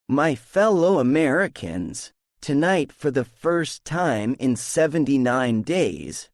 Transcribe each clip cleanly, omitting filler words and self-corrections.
My fellow Americans, tonight for the first time in 79 days,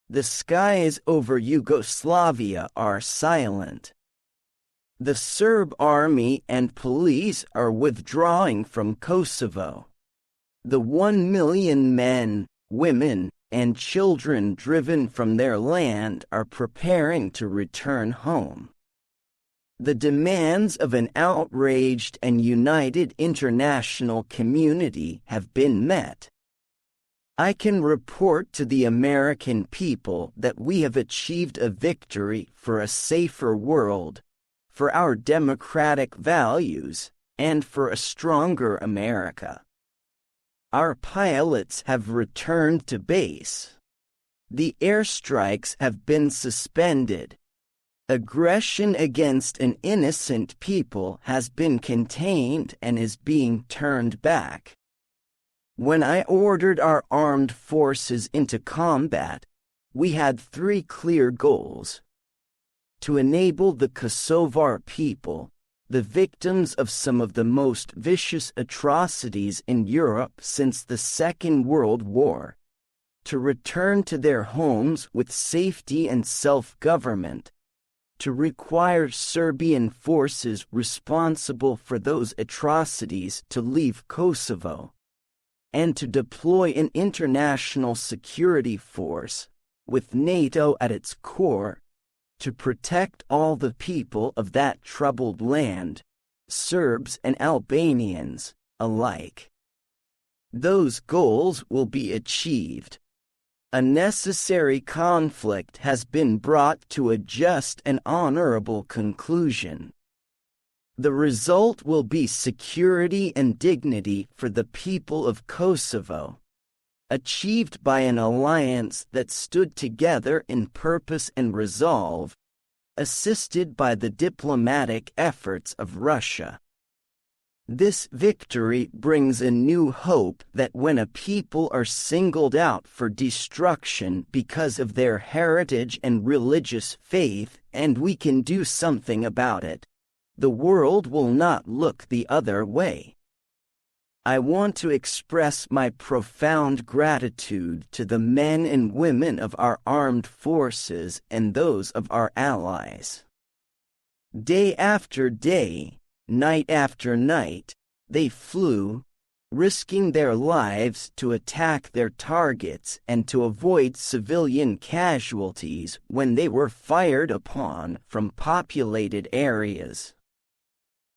the skies over Yugoslavia are silent. The Serb army and police are withdrawing from Kosovo. The 1 million men, women, and children driven from their land are preparing to return home. The demands of an outraged and united international community have been met. I can report to the American people that we have achieved a victory for a safer world, for our democratic values, and for a stronger America. Our pilots have returned to base. The airstrikes have been suspended. Aggression against an innocent people has been contained and is being turned back. When I ordered our armed forces into combat, we had 3 clear goals: to enable the Kosovar people, the victims of some of the most vicious atrocities in Europe since the Second World War, to return to their homes with safety and self-government, to require Serbian forces responsible for those atrocities to leave Kosovo, and to deploy an international security force, with NATO at its core, to protect all the people of that troubled land, Serbs and Albanians alike. Those goals will be achieved. A necessary conflict has been brought to a just and honorable conclusion. The result will be security and dignity for the people of Kosovo, achieved by an alliance that stood together in purpose and resolve, assisted by the diplomatic efforts of Russia. This victory brings a new hope that when a people are singled out for destruction because of their heritage and religious faith, and we can do something about it, the world will not look the other way. I want to express my profound gratitude to the men and women of our armed forces and those of our allies. Day after day, night after night, they flew, risking their lives to attack their targets and to avoid civilian casualties when they were fired upon from populated areas.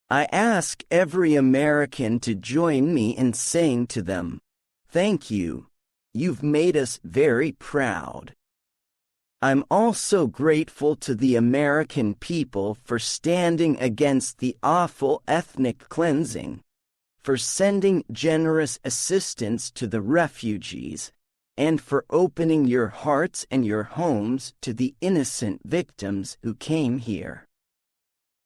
I ask every American to join me in saying to them, "Thank you. You've made us very proud." I'm also grateful to the American people for standing against the awful ethnic cleansing, for sending generous assistance to the refugees, and for opening your hearts and your homes to the innocent victims who came here.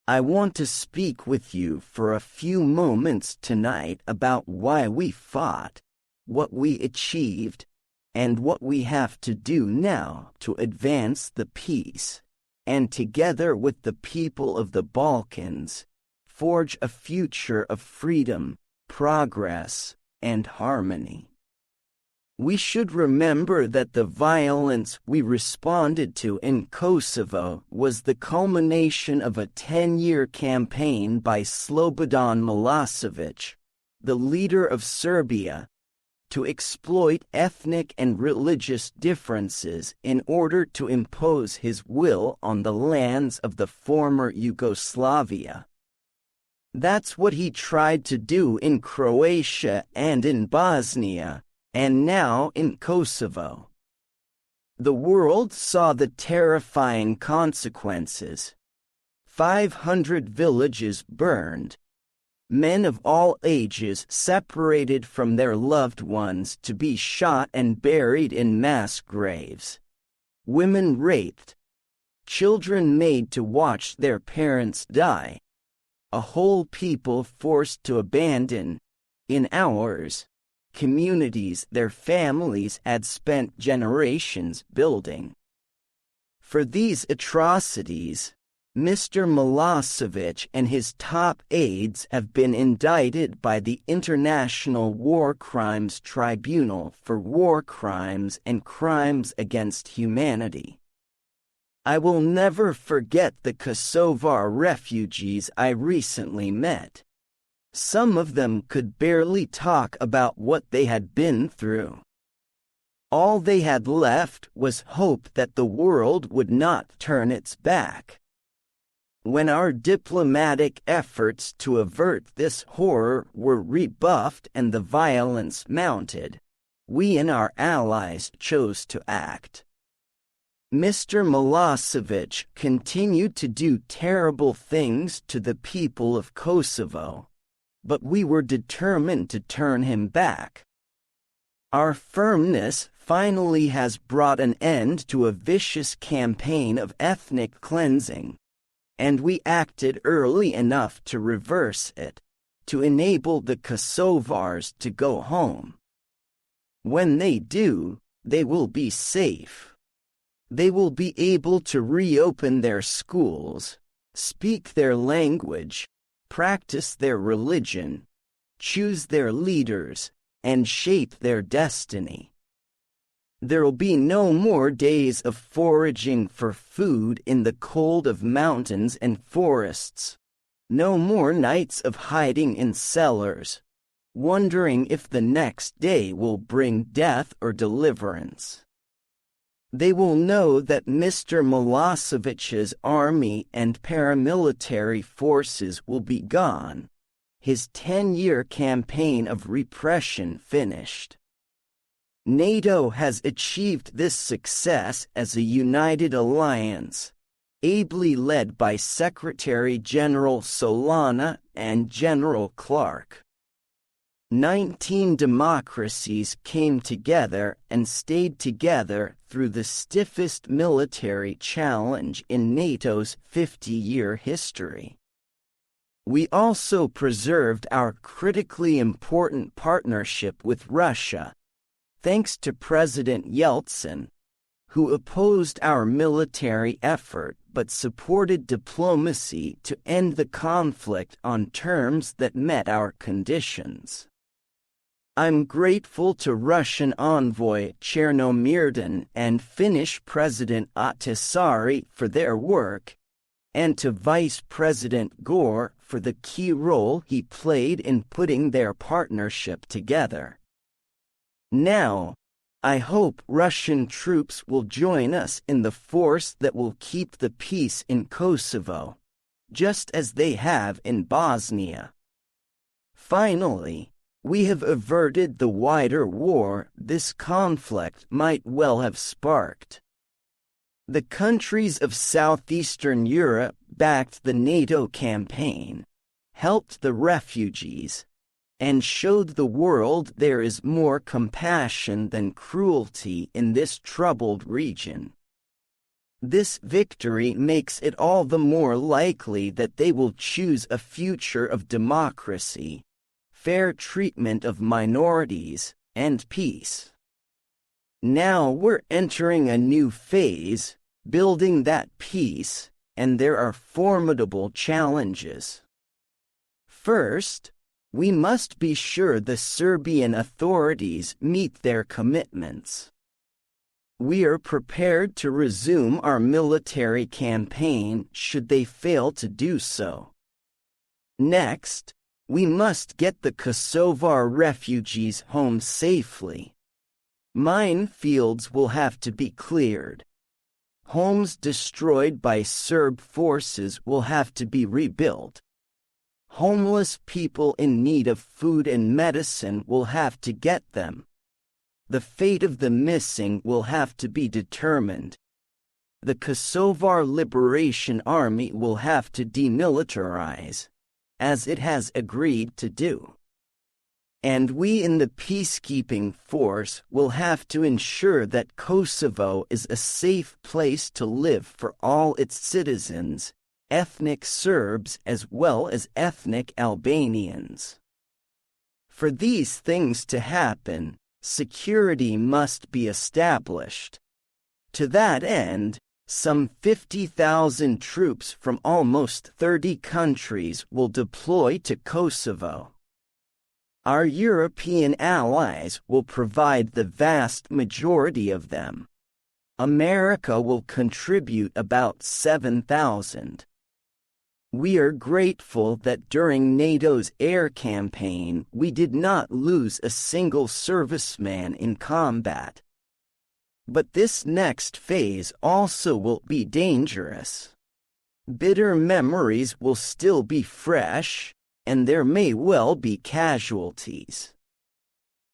I want to speak with you for a few moments tonight about why we fought, what we achieved, and what we have to do now to advance the peace, and together with the people of the Balkans, forge a future of freedom, progress, and harmony. We should remember that the violence we responded to in Kosovo was the culmination of a 10-year campaign by Slobodan Milosevic, the leader of Serbia, to exploit ethnic and religious differences in order to impose his will on the lands of the former Yugoslavia. That's what he tried to do in Croatia and in Bosnia, and now in Kosovo. The world saw the terrifying consequences. 500 villages burned. Men of all ages separated from their loved ones to be shot and buried in mass graves. Women raped. Children made to watch their parents die. A whole people forced to abandon, in hours, communities their families had spent generations building. For these atrocities, Mr. Milosevic and his top aides have been indicted by the International War Crimes Tribunal for war crimes and crimes against humanity. I will never forget the Kosovar refugees I recently met. Some of them could barely talk about what they had been through. All they had left was hope that the world would not turn its back. When our diplomatic efforts to avert this horror were rebuffed and the violence mounted, we and our allies chose to act. Mr. Milosevic continued to do terrible things to the people of Kosovo, but we were determined to turn him back. Our firmness finally has brought an end to a vicious campaign of ethnic cleansing, and we acted early enough to reverse it, to enable the Kosovars to go home. When they do, they will be safe. They will be able to reopen their schools, speak their language, practice their religion, choose their leaders, and shape their destiny. There'll be no more days of foraging for food in the cold of mountains and forests, no more nights of hiding in cellars, wondering if the next day will bring death or deliverance. They will know that Mr. Milosevic's army and paramilitary forces will be gone, his 10-year campaign of repression finished. NATO has achieved this success as a united alliance, ably led by Secretary-General Solana and General Clark. 19 democracies came together and stayed together through the stiffest military challenge in NATO's 50-year history. We also preserved our critically important partnership with Russia, thanks to President Yeltsin, who opposed our military effort but supported diplomacy to end the conflict on terms that met our conditions. I'm grateful to Russian envoy Chernomyrdin and Finnish President Ahtisaari for their work, and to Vice President Gore for the key role he played in putting their partnership together. Now, I hope Russian troops will join us in the force that will keep the peace in Kosovo, just as they have in Bosnia. Finally, we have averted the wider war this conflict might well have sparked. The countries of southeastern Europe backed the NATO campaign, helped the refugees, and showed the world there is more compassion than cruelty in this troubled region. This victory makes it all the more likely that they will choose a future of democracy, fair treatment of minorities, and peace. Now we're entering a new phase, building that peace, and there are formidable challenges. First, we must be sure the Serbian authorities meet their commitments. We are prepared to resume our military campaign should they fail to do so. Next, we must get the Kosovar refugees home safely. Minefields will have to be cleared. Homes destroyed by Serb forces will have to be rebuilt. Homeless people in need of food and medicine will have to get them. The fate of the missing will have to be determined. The Kosovar Liberation Army will have to demilitarize, as it has agreed to do. And we in the peacekeeping force will have to ensure that Kosovo is a safe place to live for all its citizens, ethnic Serbs as well as ethnic Albanians. For these things to happen, security must be established. To that end, Some 50,000 troops from almost 30 countries will deploy to Kosovo. Our European allies will provide the vast majority of them. America will contribute about 7,000. We are grateful that during NATO's air campaign we did not lose a single serviceman in combat. But this next phase also will be dangerous. Bitter memories will still be fresh, and there may well be casualties.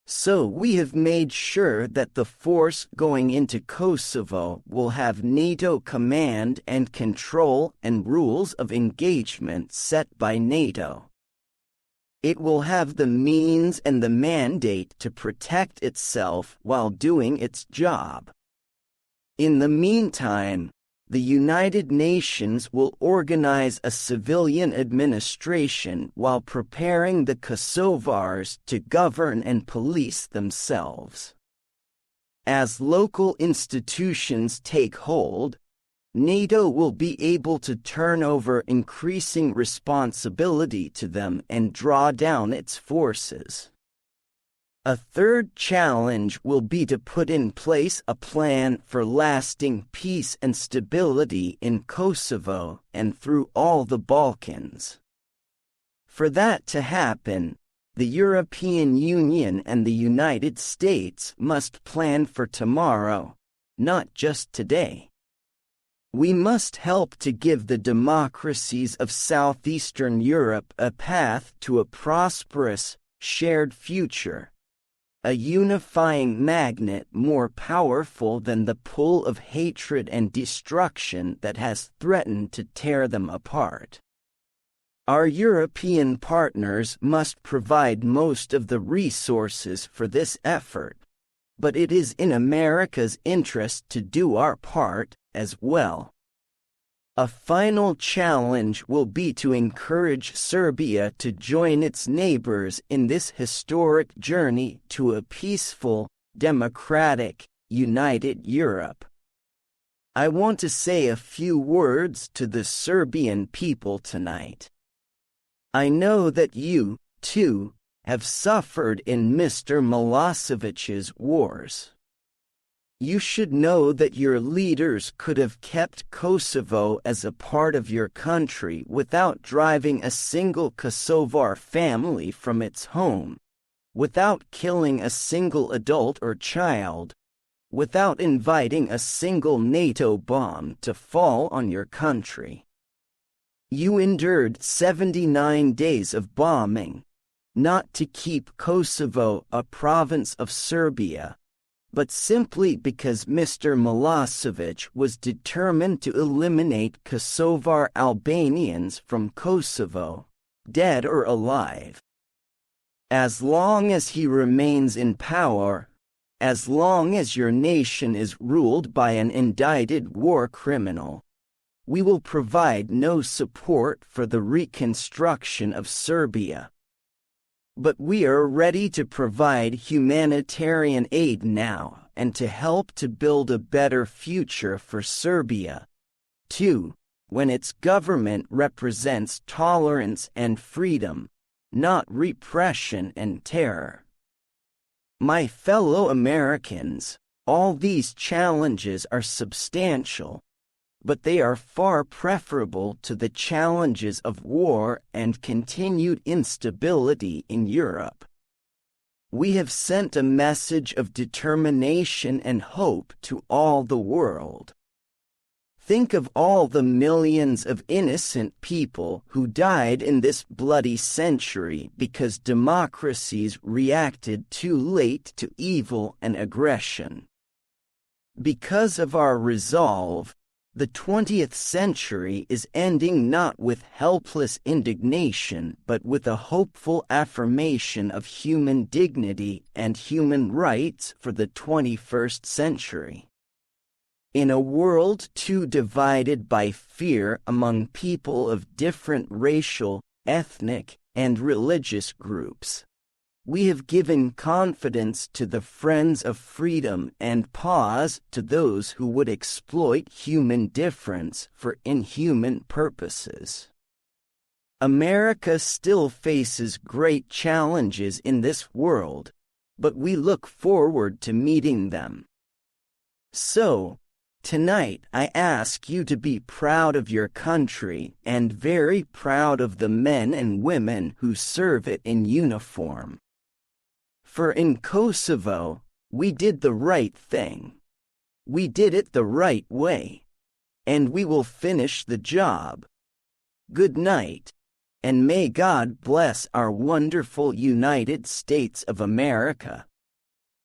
So we have made sure that the force going into Kosovo will have NATO command and control and rules of engagement set by NATO. It will have the means and the mandate to protect itself while doing its job. In the meantime, the United Nations will organize a civilian administration while preparing the Kosovars to govern and police themselves. As local institutions take hold, NATO will be able to turn over increasing responsibility to them and draw down its forces. A third challenge will be to put in place a plan for lasting peace and stability in Kosovo and through all the Balkans. For that to happen, the European Union and the United States must plan for tomorrow, not just today. We must help to give the democracies of Southeastern Europe a path to a prosperous, shared future. A unifying magnet more powerful than the pull of hatred and destruction that has threatened to tear them apart. Our European partners must provide most of the resources for this effort, but it is in America's interest to do our part as well. A final challenge will be to encourage Serbia to join its neighbors in this historic journey to a peaceful, democratic, united Europe. I want to say a few words to the Serbian people tonight. I know that you, too, have suffered in Mr. Milosevic's wars. You should know that your leaders could have kept Kosovo as a part of your country without driving a single Kosovar family from its home, without killing a single adult or child, without inviting a single NATO bomb to fall on your country. You endured 79 days of bombing, not to keep Kosovo a province of Serbia, but simply because Mr. Milosevic was determined to eliminate Kosovar Albanians from Kosovo, dead or alive. As long as he remains in power, as long as your nation is ruled by an indicted war criminal, we will provide no support for the reconstruction of Serbia. But we are ready to provide humanitarian aid now and to help to build a better future for Serbia, too, when its government represents tolerance and freedom, not repression and terror. My fellow Americans, all these challenges are substantial, but they are far preferable to the challenges of war and continued instability in Europe. We have sent a message of determination and hope to all the world. Think of all the millions of innocent people who died in this bloody century because democracies reacted too late to evil and aggression. Because of our resolve, the 20th century is ending not with helpless indignation but with a hopeful affirmation of human dignity and human rights for the 21st century. In a world too divided by fear among people of different racial, ethnic, and religious groups, We have given confidence to the friends of freedom and pause to those who would exploit human difference for inhuman purposes. America still faces great challenges in this world, but we look forward to meeting them. So, tonight I ask you to be proud of your country and very proud of the men and women who serve it in uniform. For in Kosovo, we did the right thing. We did it the right way. And we will finish the job. Good night, and may God bless our wonderful United States of America.